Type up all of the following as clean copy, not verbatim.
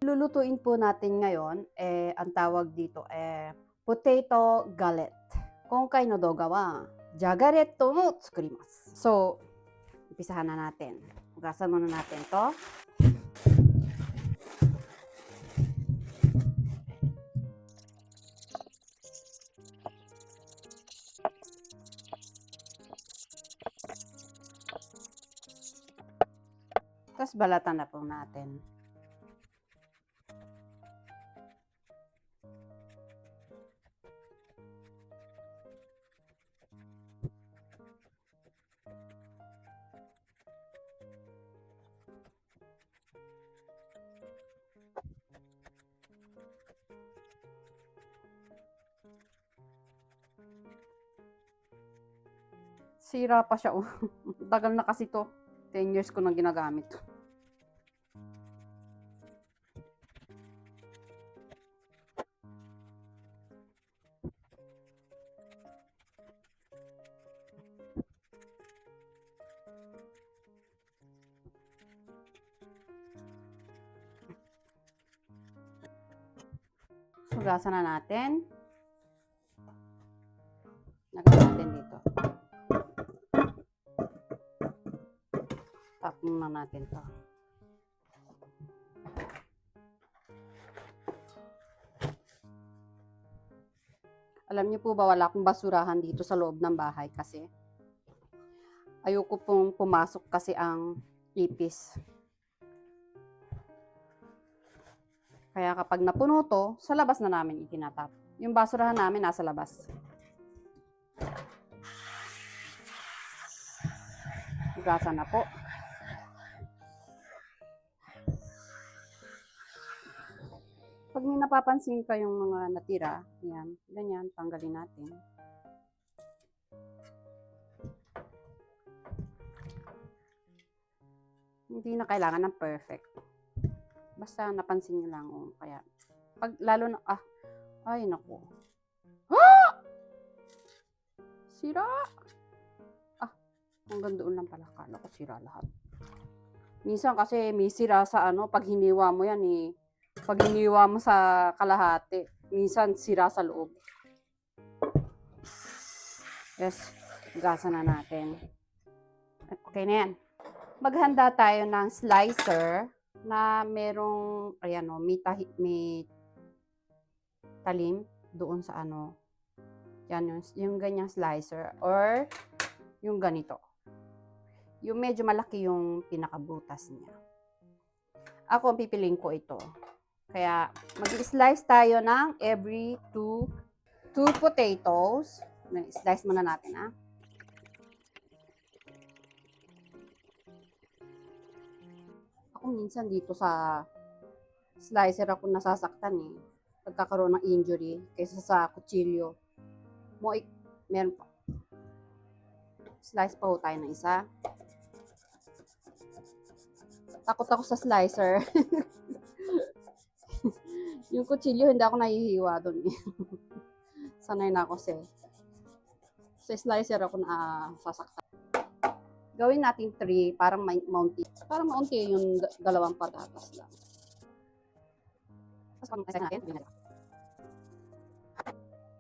lulutuin po natin ngayon, ang tawag dito, potato galette. Konkai no doga wa, jagaretto mo tsukurimasu. So, umpisahan na natin. Hugasan muna natin to. Tapos balatan na po natin. Sira pa siya. Tagal na kasi to. 10 years ko nang ginagamit. Hugasan na natin. Lagyan natin dito. Tapping na natin to. Alam niyo po ba, wala akong basurahan dito sa loob ng bahay kasi ayoko pong pumasok kasi ang ipis. Kaya kapag napuno to, sa labas na namin itinatap. Yung basurahan namin nasa labas. Hugasan na po. Pag may napapansin kayong mga natira, yan, ganyan, tanggalin natin. Hindi na kailangan ng perfect. Basta napansin nyo lang, kaya, pag lalo na, ay naku. Ah! Sira! Hanggang doon lang pala, kala ko sira lahat. Minsan kasi may sira sa pag hiniwa mo yan pag hiniwa mo sa kalahati, minsan sira sa loob. Yes, gasan na natin. Okay na yan. Maghanda tayo ng slicer na merong, ayan may talim doon sa yan yung ganyang slicer or yung ganito. Yung medyo malaki yung pinakabutas niya. Ako, pipiliin ko ito. Kaya, mag-slice tayo ng every two potatoes. Slice muna natin, Ako minsan dito sa slicer ako nasasaktan pagkakaroon ng injury kaysa sa kutsilyo. Meron pa. Slice pa ho tayo ng isa. Takot ako sa slicer. Yung kutsilyo, hindi ako nahihiwa doon. Sanay na ako sa slicer ako na sasaktan. Gawin natin 3, parang maunti. Parang maunti yung 2 patatas lang.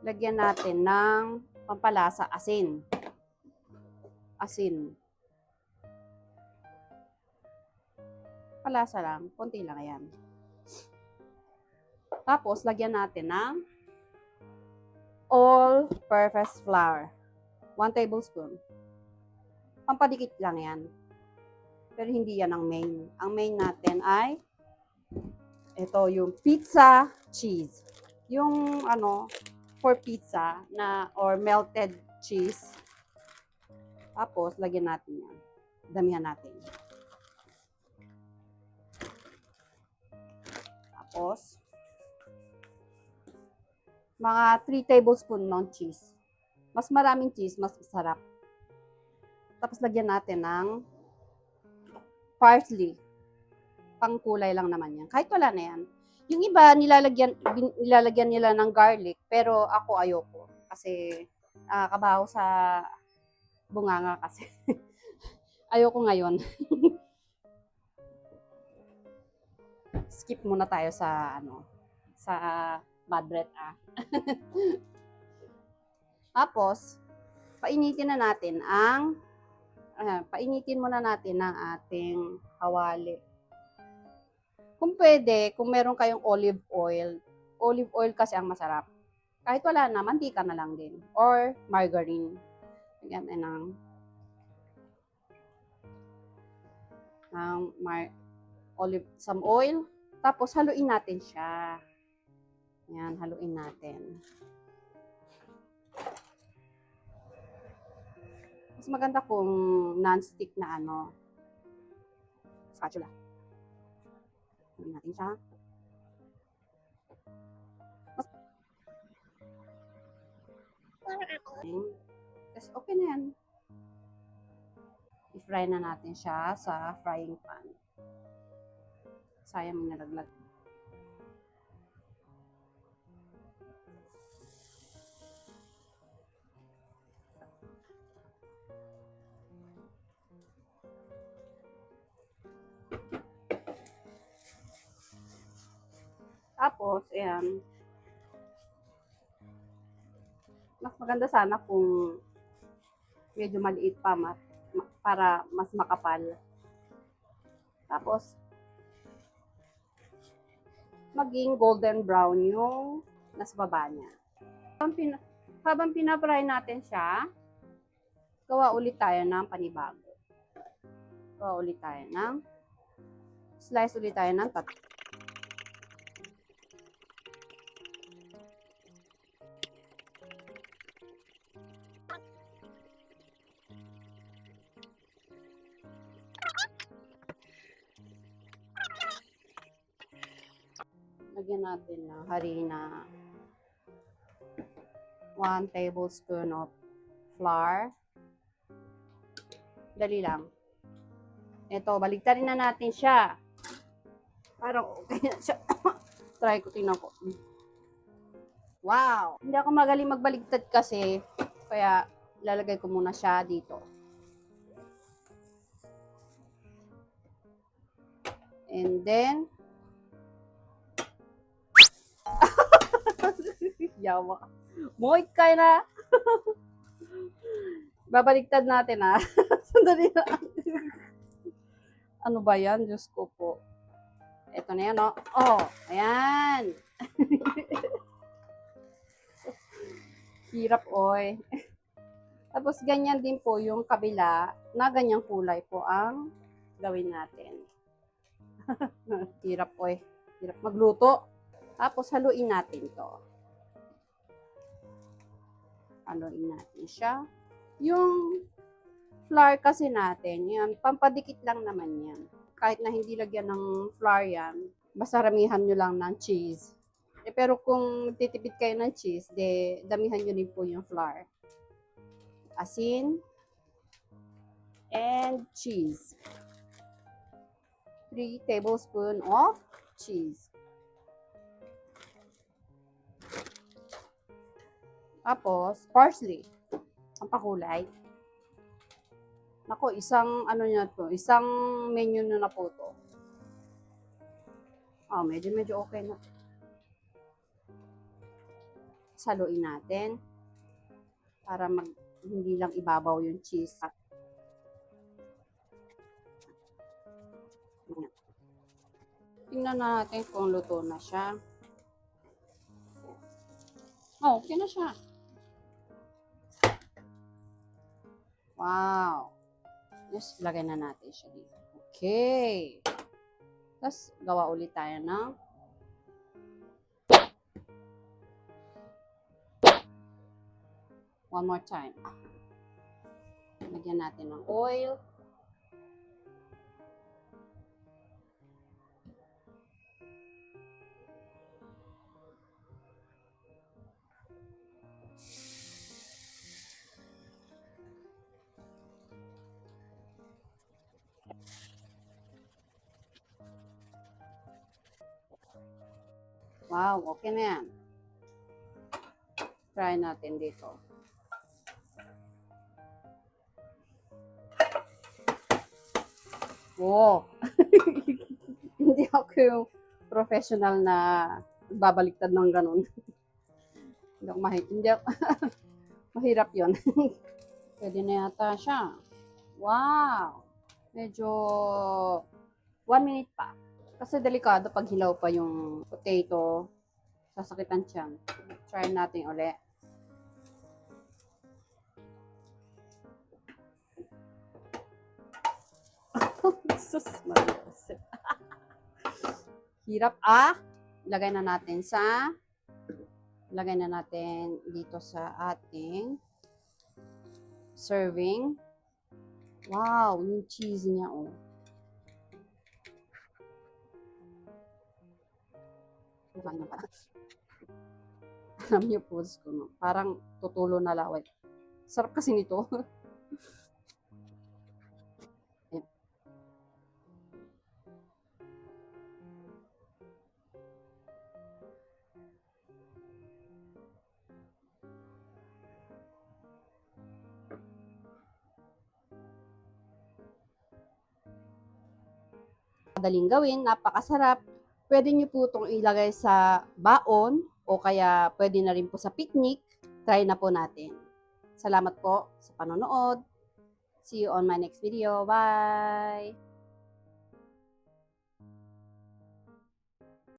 Lagyan natin ng pampalasa, asin. Palasa lang, konti lang yan. Tapos, lagyan natin ng all-purpose flour. 1 tablespoon. Pampadikit lang yan. Pero hindi yan ang main. Ang main natin ay ito, yung pizza cheese. Yung for pizza or melted cheese. Tapos, lagyan natin yan. Damihan natin. Tapos, mga 3 tablespoon ng cheese. Mas maraming cheese, mas masarap. Tapos, lagyan natin ng parsley. Pangkulay lang naman yan. Kahit wala na yan. Yung iba, nilalagyan nila ng garlic, pero ako ayoko. Kasi, kabaho sa bunganga kasi. Ayoko ngayon. skip muna tayo sa sa bad breath Tapos, painitin muna natin ang ating hawali. Kung pwede, kung meron kayong olive oil kasi ang masarap. Kahit wala na, mantika na lang din. Or margarine. Lagyan ng some oil. Tapos, haluin natin siya. Yan, haluin natin. Mas maganda kung non-stick na spatula. Haluin natin siya. Tapos, okay na yan. I-fry na natin siya sa frying pan. Sayang nalaglag. Tapos, ayan. Mas maganda sana kung medyo maliit pa para mas makapal. Tapos, maging golden brown yung nasa baba niya. Habang pinafry natin siya, gawa ulit tayo ng panibago. Slice ulit tayo ng tatlo. Lagyan natin ng harina. 1 tablespoon of flour. Dali lang. Ito, baligtarin na natin siya. Parang okay na siya. Try ko, tingnan ko. Wow! Hindi ako magaling magbaligtad kasi, kaya lalagay ko muna siya dito. And then, yawa. Moit kayo na. Babaligtad natin Sandali na. Ano ba yan? Diyos ko po. Ito na yan, Oh, ayan. Hirap, oy. Tapos, ganyan din po yung kabila na ganyang kulay po ang gawin natin. Hirap, oy. Hirap magluto. Tapos, haluin natin to. Haluin natin siya. Yung flour kasi natin, yan, pampadikit lang naman yan. Kahit na hindi lagyan ng flour yan, basta ramihan nyo lang ng cheese. Pero kung titipid kayo ng cheese, damihan nyo din po yung flour. Asin and cheese. 3 tablespoons of cheese. Tapos, parsley. Ang pakulay. Nako, isang menu na po to. Medyo okay na. Saluin natin para hindi lang ibabaw yung cheese. Tingnan natin kung luto na siya. Okay na siya. Wow. Just lagay na natin siya dito. Okay. Tapos, gawa ulit tayo ng one more time. Lagyan natin ng oil. Wow, okay na yan. Try natin dito. Oh. Hindi ako yung professional na babaliktad ng ganun. Hindi ako, mahirap yon. Pwede na yata siya. Wow! Medyo 1 minute pa. Kasi delikado pag hilaw pa yung potato. Sasakitan siya. Try natin ulit. Sus, Mariosep. Hirap Ilagay na natin dito sa ating serving. Wow, yung cheese niya, oh. Alam niyo po, no? Parang tutulo na laway. Sarap kasi nito. Madaling gawin, napakasarap. Pwede nyo po itong ilagay sa baon o kaya pwede na rin po sa picnic. Try na po natin. Salamat po sa panonood. See you on my next video. Bye!